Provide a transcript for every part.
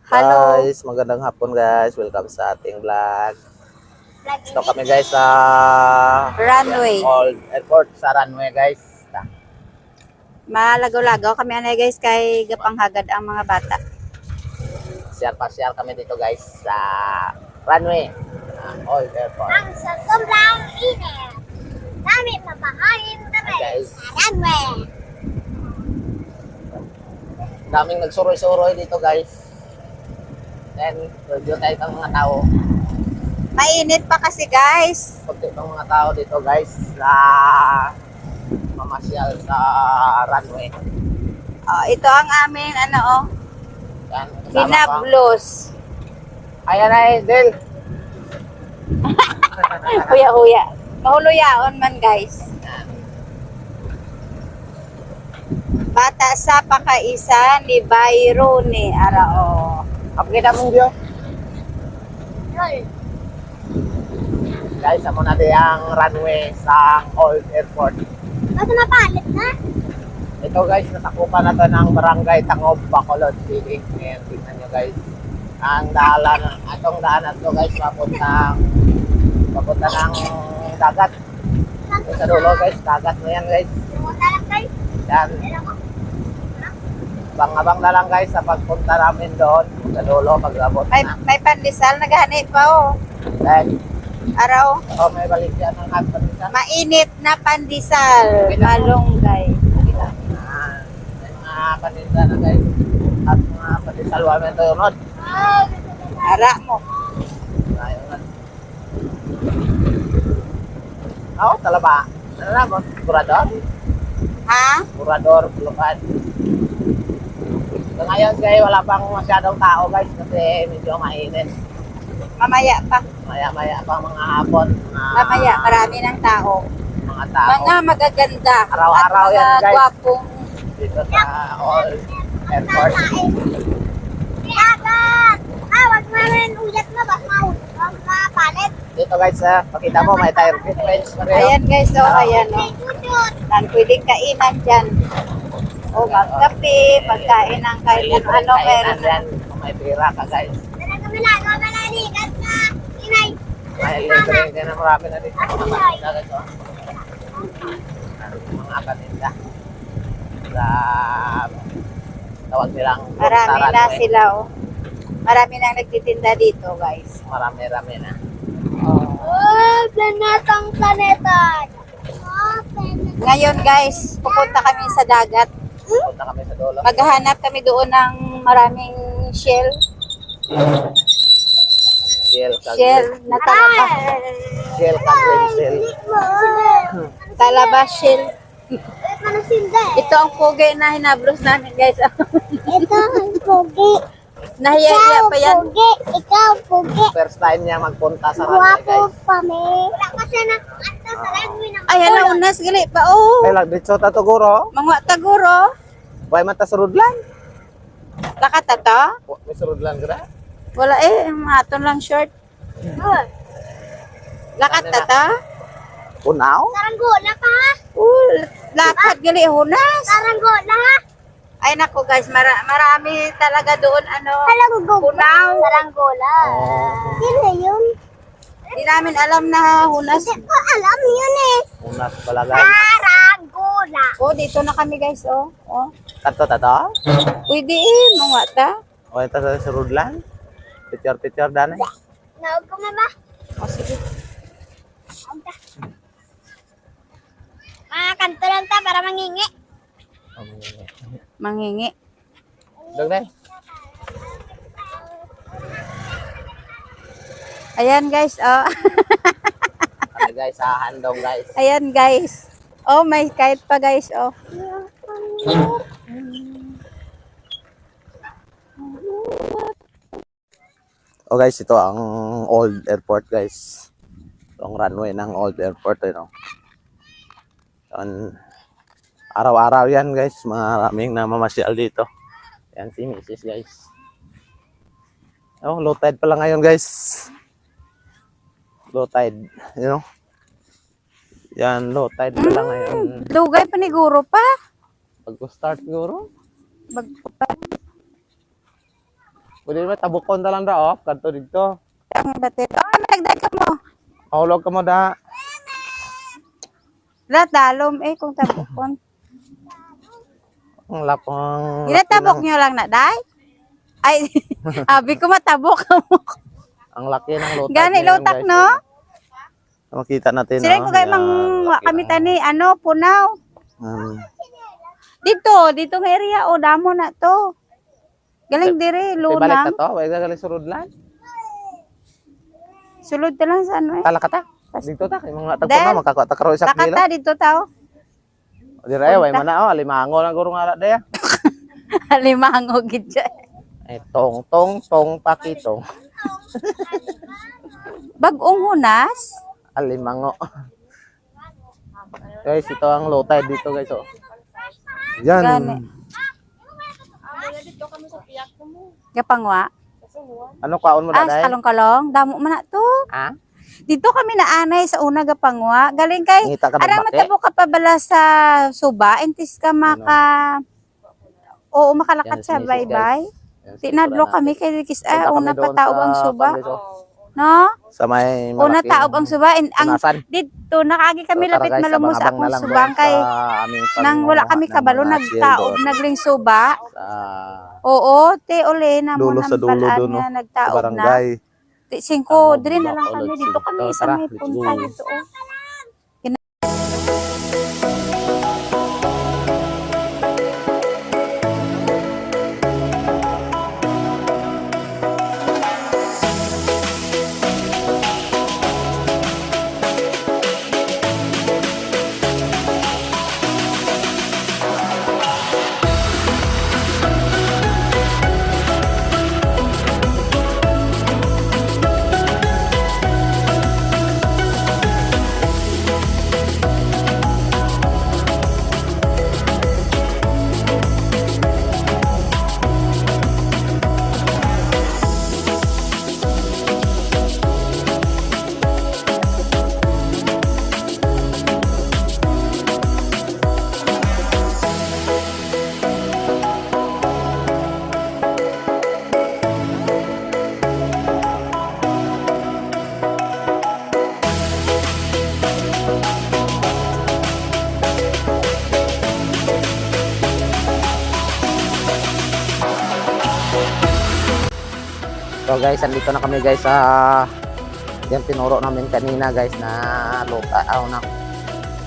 Hello. Guys, magandang hapon guys. Welcome sa ating vlog. Ito kami guys sa Runway. Old Airport sa runway guys. Malagaw-lagaw kami anay guys kay gapanghagad ang mga bata. Pasyal kami dito guys sa runway. Old Airport. Ang sa sobrang init, namin mapakain kami Guys. sa runway. Daming nagsuroy-suroy dito guys. Then, review tayo ng mga tao. Mainit pa kasi guys. Pagkita ng mga tao dito guys sa mamasyal sa runway. Ito ang aming Yan, kasama pa. hinablos. Ayan na Del. Huya-huya. Mahuluyaon man guys. Bata sa pakaisa ni Bayrone Arao. Kapagkita mong view. Lol. Guys, amo na ang runway sa Old Airport. Ba't napalit na? Ito guys, natakupan na to ng Barangay Tangob, Bacolod City. Ngayon, tingnan nyo guys. Ang daalan, atong daan na to guys, papunta ng dagat. Ito sa dulo guys, dagat na yan guys. Pumunta lang kayo. Yan, Alam ko. abang-abang na lang guys sa pagpunta namin doon. Sa dulo, pag-abot May, na. may pandesal naghanip pa Then, Araw. may balik yan ng husband isa. Mainit na pandesal. Malunggay. May mga paninda na guys. At mga patisalwa na ito yun. Ara mo. Ayun na. Oo, talaba. Ano na mo? Kurador? Ha? Kurador, Bulukan. So ngayon guys, wala pang masyadong tao guys kasi medyo mainit. Mamaya pa. Maya-maya pa mga hapon. Mamaya, marami ng tao. Mga tao. Mga magaganda. Araw-araw at yan, mga guys. gwapong. Dito sa Old Airport. Agad! Wag namin uyat na. Bak mapalit. Dito guys, pakita mo may tire difference pa rin. Ayan guys, ayan May tutut. Nan pwedeng kainan dyan. Magkape, pagkain ng kahit ano meron na. yan. Kung may pira ka guys. Talaga malalikat na. Inay. May libre din na marami na dito. Mga paninda guys. Mga paninda. Sa tawag nilang Marami na runway. sila Marami nang nagtitinda dito guys. Marami-rami na. Planetang planeta. Planeta. Ngayon guys, pupunta kami sa dagat. Punta kami sa dulo. Maghahanap kami doon ng maraming shell. Shell na talaba. Shell, Catherine Shell. Talaba shell. Manasinda. Ito ang pogi na hinablos namin guys. Ito ang pogi. Nahiya-hiya pa yan. Pogi. Ikaw pogi. First time niya magpunta sa runway Guwapo guys. pa me. Wala kasi na ato sa langoy ng Ay, hala, unas gali pa. Ay lang, dito ta tuguro. Mga taguro. Buhay mata surudlan. Lakatata. May surudlan ka Wala maton lang short. Lakatata. Unaw? Saranggola pa. Lakat gali hunas. Saranggola. Ay nako guys, marami talaga doon Alam mo Punaw. Saranggola. Sino yun? Di namin alam na hunas. Hindi ko alam yun eh. Unas pala guys. Saranggola. Dito na kami guys, Tato tato? Pwede mga ta. O ito sa surudlan. Picture dana. Nawag ko ba? Sige. Mga kanto lang ta para mangingi. Mangingi. Dugay. Ayan guys, Kami guys sa handong guys. Ayan guys. May kahit pa guys, O guys, ito ang Old Airport guys. Ito ang runway ng Old Airport. Araw-araw yan guys. Maraming namamasyal dito. Yan si Mrs. guys. Low tide pala ngayon guys. Low tide. Yan, low tide pala ngayon. Lugay paniguro pa. Pag-start siguro. Pwede mo tabukon ta lang da off kadto dito. Ang batit. Oh, nagdag ka mo. Mahulog ka mo da. Lahat dalom eh kung tabukon. Ang lapang. Ginatabok nyo lang na, day? Ay, abi ko matabok ka mo. Ang laki ng lutak. Gani, ngayon, lutak, guys. no? Makita natin. Sila ko kay mang laki kami ng- tani, ano, punaw. Dito ng area, o, damo na to. Galing dire, Ay, balik na lunang. to. Wala galing surod lang. Sulod ka lang sa ano eh. Tala ka ta. Dito ta. Yung mga tagpo Del. na. Magkakota karo isak nila. Nakata dito tao. Dire ay, way mana. Alimango lang guro nga daya. Limango gid siya. Ay, tong pakitong. Bagong hunas. Alimango. Guys, ito ang low tide dito guys. Oh. Yan. Gani. Gapangwa. Ano kaon mo Ah, daday? sa kalong-kalong. Damo man na to. Ha? Dito kami naanay sa una gapangwa. Galing kay Ngita ka ng Arang bake? matabo ka pa bala sa suba, entis ka Oo, makalakat Yan, sa sinisig, bye-bye. Yan, Tinadlo siguro kami natin. kay Rikis. Punta kami Una doon pa taob sa ang suba. Pablo. No? Sa may Una malaking taob ang suba. Ang tunasan. dito, nakagi kami So, tara, lapit guys, malamo sa abang-abang akong na lang subang doon kay sa aming nang wala kami pagmuha kabalo, ng mga nagtaob, shield nagling suba. doon sa Oo, te uli na mo dulo nang sa dulo balaan doon, no? nga sa nagtaob na. barangay. Ti 5, Ano, dire na lang Bacolod kami dito City. kami So, sa tara, may let's punta go. dito. Oh. So guys, andito na kami guys sa yung tinuro namin kanina guys na lupa na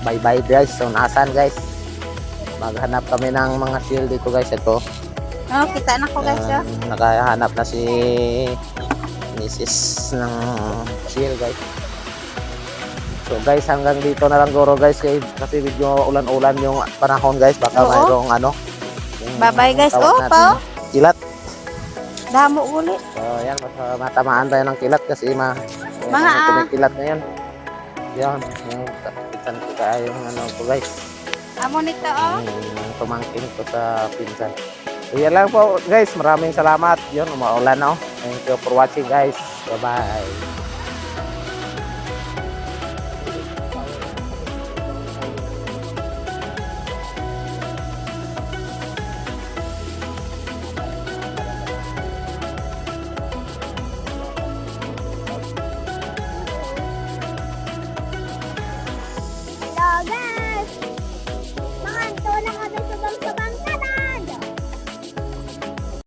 bye guys. So nasan guys? Maghanap kami ng mga shield dito guys. Ito. Oh, kita na ko guys. Oh. Nakahanap na si Mrs. ng shield guys. So guys, hanggang dito na lang guro guys kasi medyo ulan-ulan yung panahon guys. Baka Oo. mayroong ano. yung Bye-bye, guys. tawag Oh, natin, pa, oh. Kilat. Damo ulit. So yan, matamaan tayo ng kilat kasi Mga, kumikilat na yan. Yan, yung kapitan ko kaya yung ano ko guys. Amo nito oh. Yung tumangkin ko sa pinsan. So yan lang po guys, maraming salamat. Yun, umaulan na oh. Thank you for watching guys. Bye bye.